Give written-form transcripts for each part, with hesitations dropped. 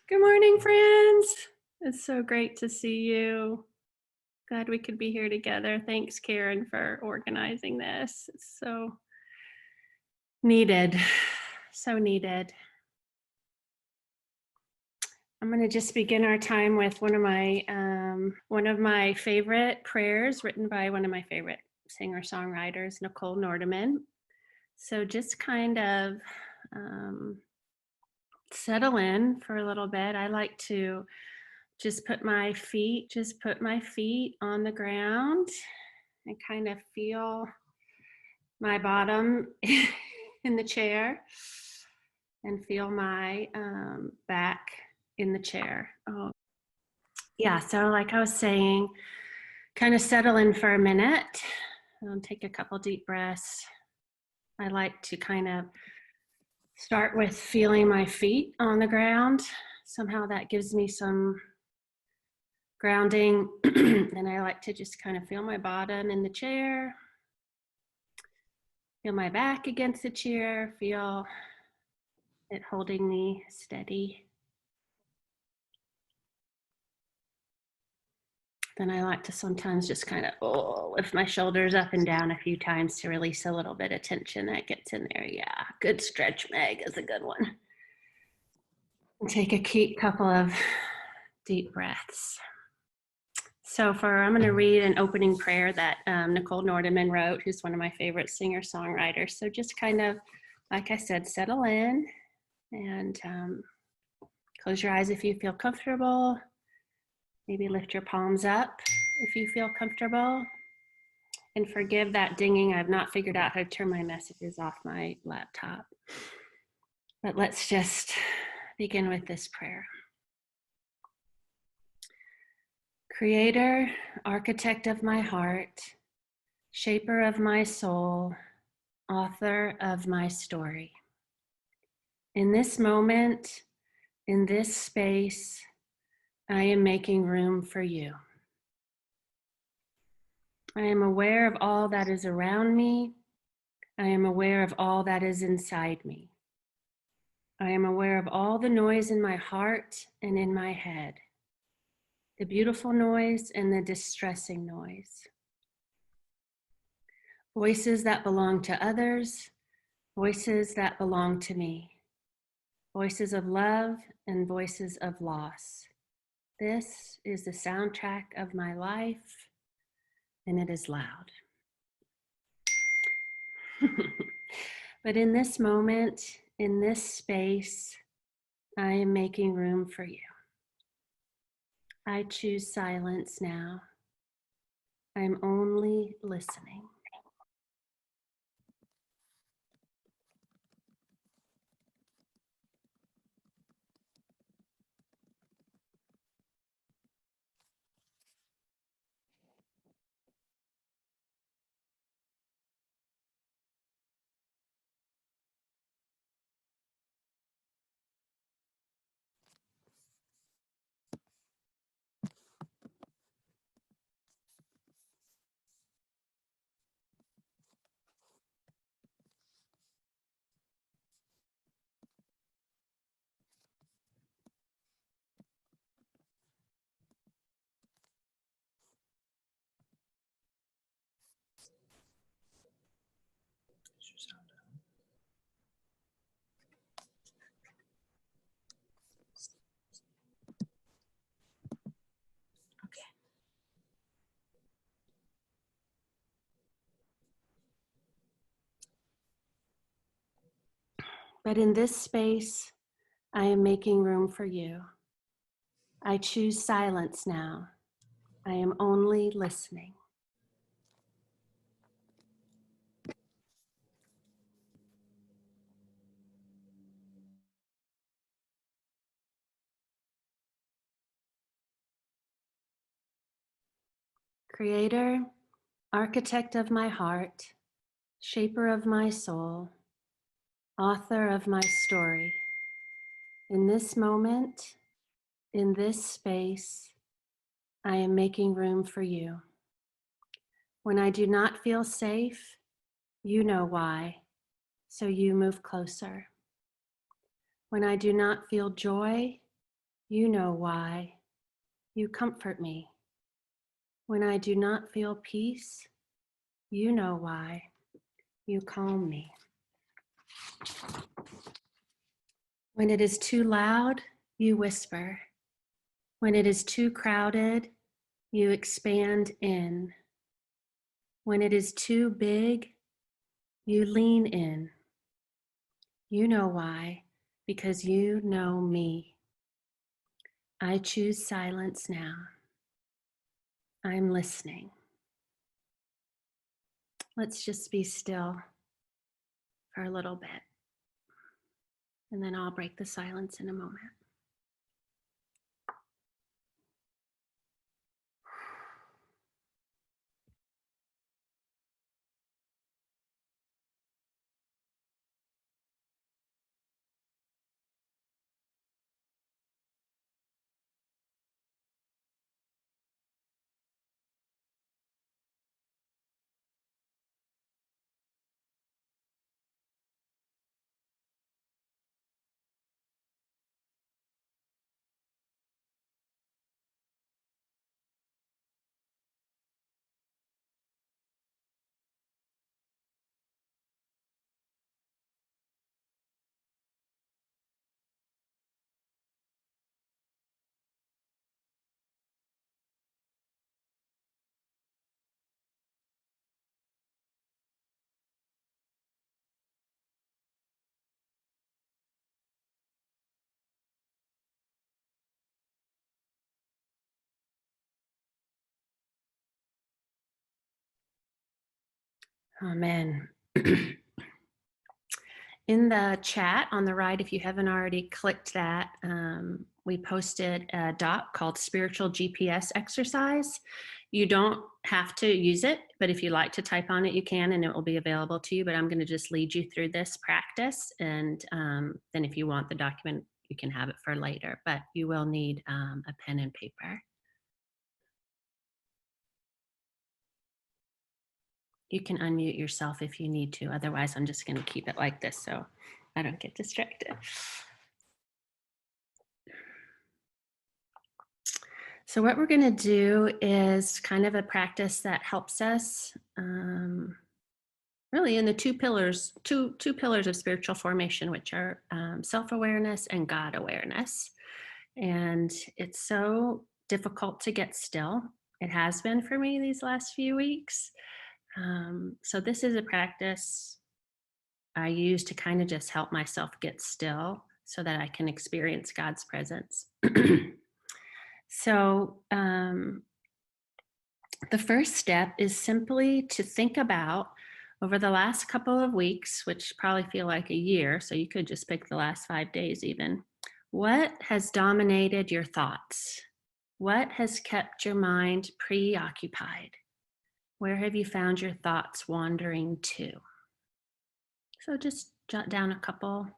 Good morning, friends. It's so great to see you. Glad we could be here together. Thanks, Karen, for organizing this. It's so needed. So needed. I'm going to just begin our time with one of my favorite prayers written by one of my favorite singer-songwriters, Nicole Nordeman. So just kind of settle in for a little bit. I like to just put my feet on the ground and kind of feel my bottom in the chair and feel my back in the chair. Oh, yeah. So like I was saying, kind of settle in for a minute. Take a couple deep breaths. I like to kind of start with feeling my feet on the ground. Somehow that gives me some grounding. And I like to just kind of feel my bottom in the chair, feel my back against the chair, feel it holding me steady. Then I like to sometimes just kind of lift my shoulders up and down a few times to release a little bit of tension that gets in there. Yeah, good stretch, Meg, is a good one. And take a couple of deep breaths. So I'm going to read an opening prayer that Nicole Nordeman wrote, who's one of my favorite singer-songwriters. So just kind of, like I said, settle in and close your eyes if you feel comfortable. Maybe lift your palms up if you feel comfortable. And forgive that dinging. I've not figured out how to turn my messages off my laptop. But let's just begin with this prayer. Creator, architect of my heart, shaper of my soul, author of my story. In this moment, in this space, I am making room for you. I am aware of all that is around me. I am aware of all that is inside me. I am aware of all the noise in my heart and in my head, the beautiful noise and the distressing noise. Voices that belong to others, voices that belong to me, voices of love and voices of loss. This is the soundtrack of my life, and it is loud. But in this moment, in this space, I am making room for you. I choose silence now. I'm only listening. But in this space, I am making room for you. I choose silence now. I am only listening. Creator, architect of my heart, shaper of my soul, author of my story. In this moment, in this space, I am making room for you. When I do not feel safe, you know why, so you move closer. When I do not feel joy, You know why. You comfort me. When I do not feel peace, you know why. You calm me. When it is too loud, you whisper. When it is too crowded, you expand in. When it is too big, you lean in. You know why, because you know me. I choose silence now. I'm listening. Let's just be still for a little bit, and then I'll break the silence in a moment. Amen. In the chat on the right, if you haven't already clicked that, we posted a doc called Spiritual GPS Exercise. You don't have to use it, but if you like to type on it, you can, and it will be available to you. But I'm going to just lead you through this practice. And then if you want the document, you can have it for later, but you will need a pen and paper. You can unmute yourself if you need to. Otherwise, I'm just going to keep it like this so I don't get distracted. So what we're going to do is kind of a practice that helps us really in the two pillars of spiritual formation, which are self-awareness and God awareness. And it's so difficult to get still. It has been for me these last few weeks. So this is a practice I use to kind of just help myself get still so that I can experience God's presence. So the first step is simply to think about over the last couple of weeks, which probably feel like a year, so you could just pick the last 5 days even. What has dominated your thoughts? What has kept your mind preoccupied? Where have you found your thoughts wandering to? So just jot down a couple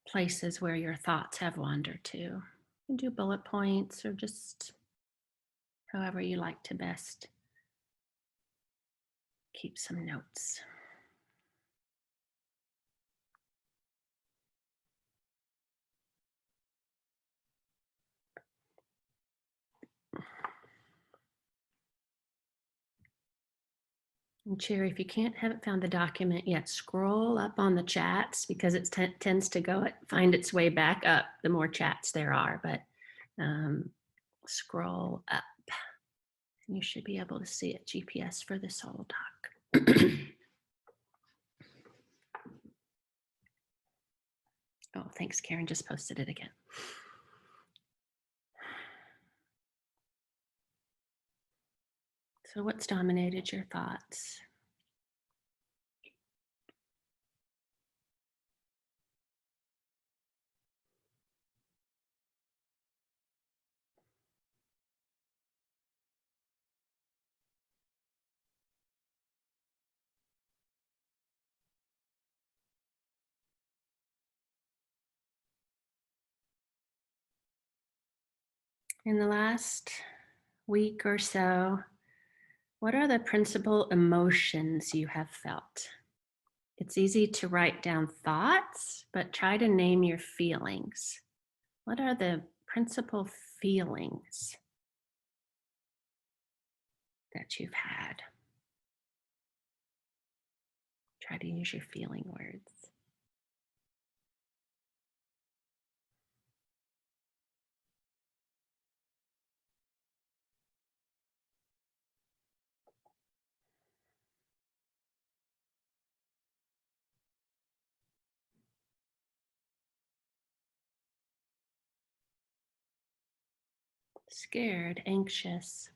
places where your thoughts have wandered to. You can do bullet points or just however you like to best keep some notes. And Cherry, if you haven't found the document yet, scroll up on the chats because it tends to find its way back up the more chats there are, but scroll up and you should be able to see it, GPS for this whole doc. Oh, thanks, Karen, just posted it again. So what's dominated your thoughts? In the last week or so, what are the principal emotions you have felt? It's easy to write down thoughts, but try to name your feelings. What are the principal feelings that you've had? Try to use your feeling words. Scared, anxious,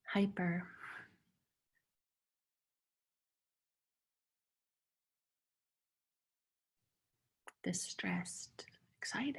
hyper, distressed, excited.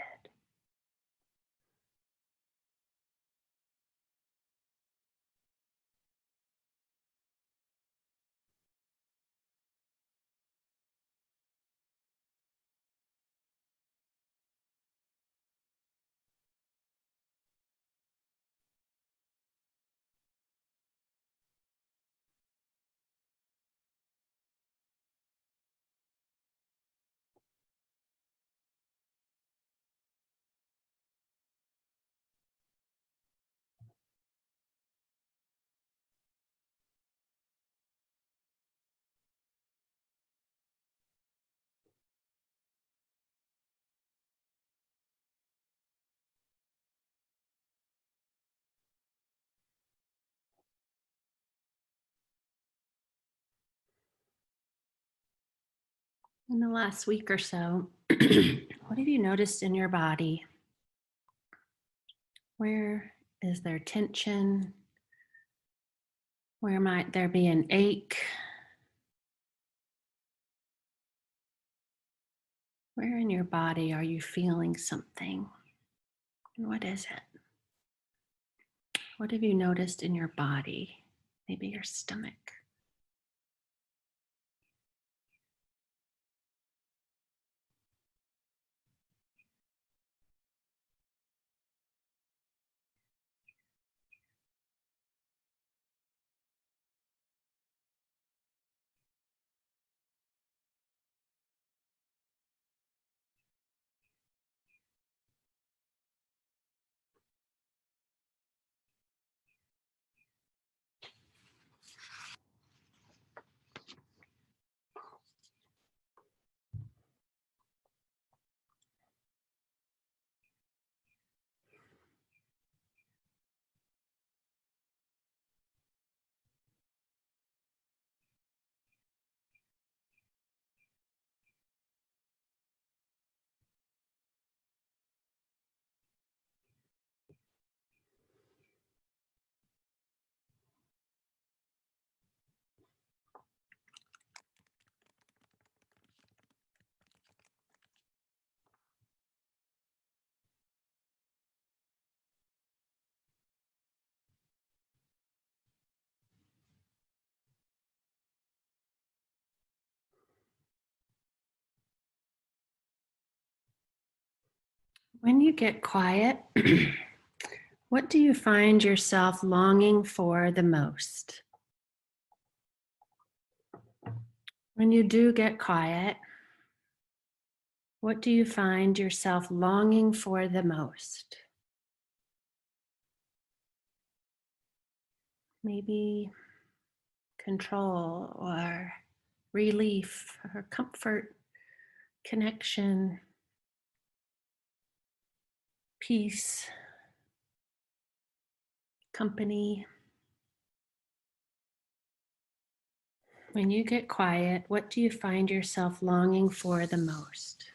In the last week or so, what have you noticed in your body? Where is there tension? Where might there be an ache? Where in your body are you feeling something? And what is it? What have you noticed in your body? Maybe your stomach. When you get quiet, what do you find yourself longing for the most? When you do get quiet, what do you find yourself longing for the most? Maybe control or relief or comfort, connection, peace, company. When you get quiet, what do you find yourself longing for the most?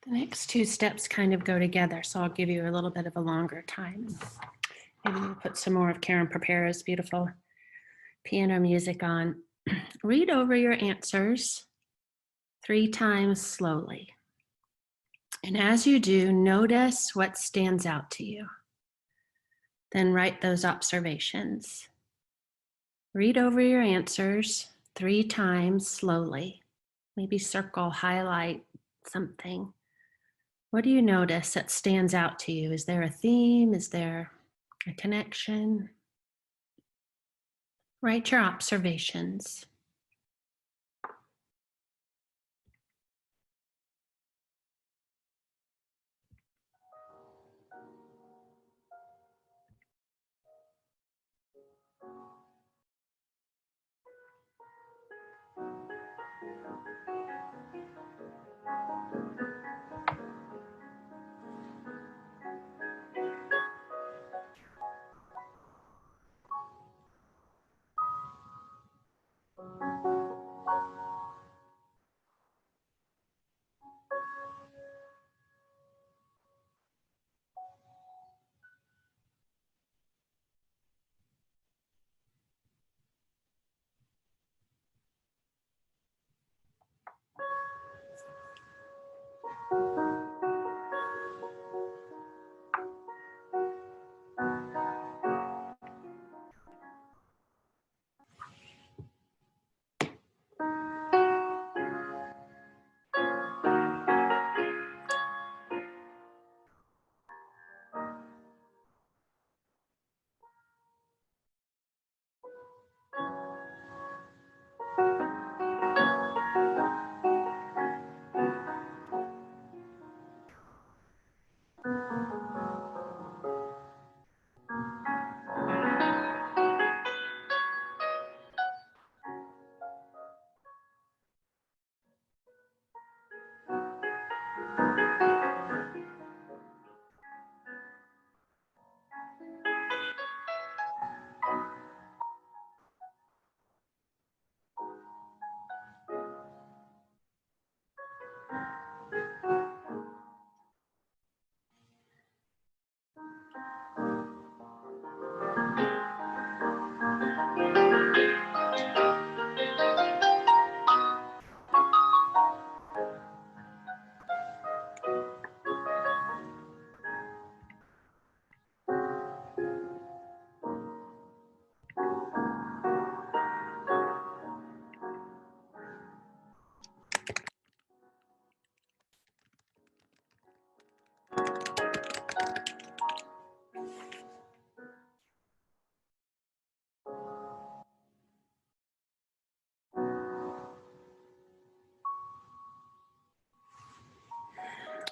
The next two steps kind of go together, so I'll give you a little bit of a longer time. Maybe we'll put some more of Karen Prepara's beautiful piano music on. Read over your answers 3 times slowly. And as you do, notice what stands out to you. Then write those observations. Read over your answers 3 times slowly. Maybe circle, highlight something. What do you notice that stands out to you? Is there a theme? Is there a connection? Write your observations.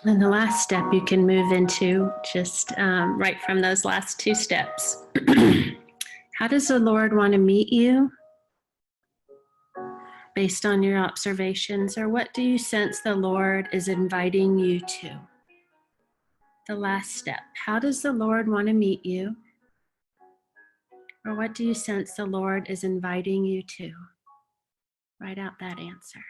And the last step you can move into just right from those last 2 steps. How does the Lord want to meet you based on your observations, or what do you sense the Lord is inviting you to? The last step. How does the Lord want to meet you, or what do you sense the Lord is inviting you to? Write out that answer.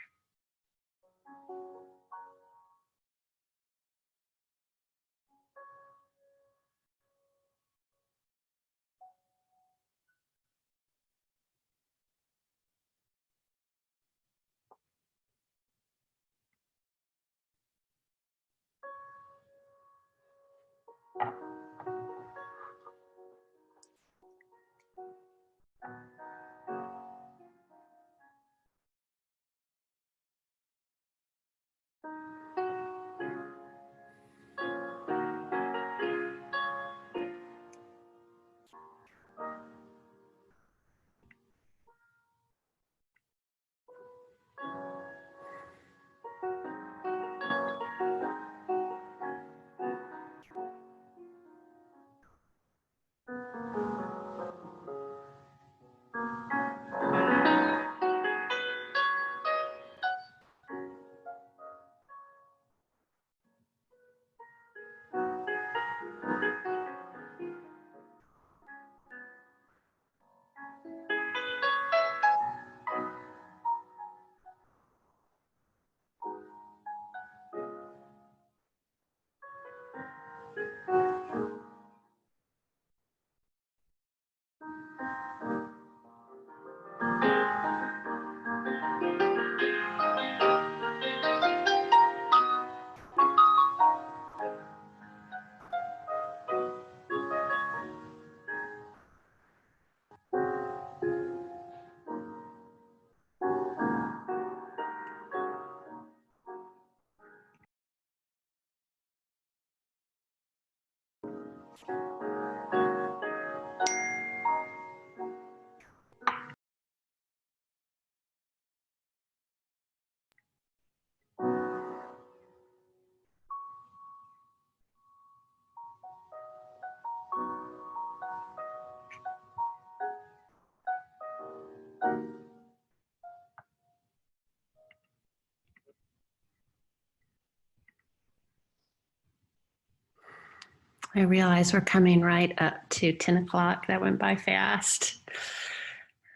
I realize we're coming right up to 10 o'clock. That went by fast.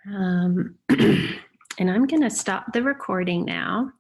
And I'm going to stop the recording now.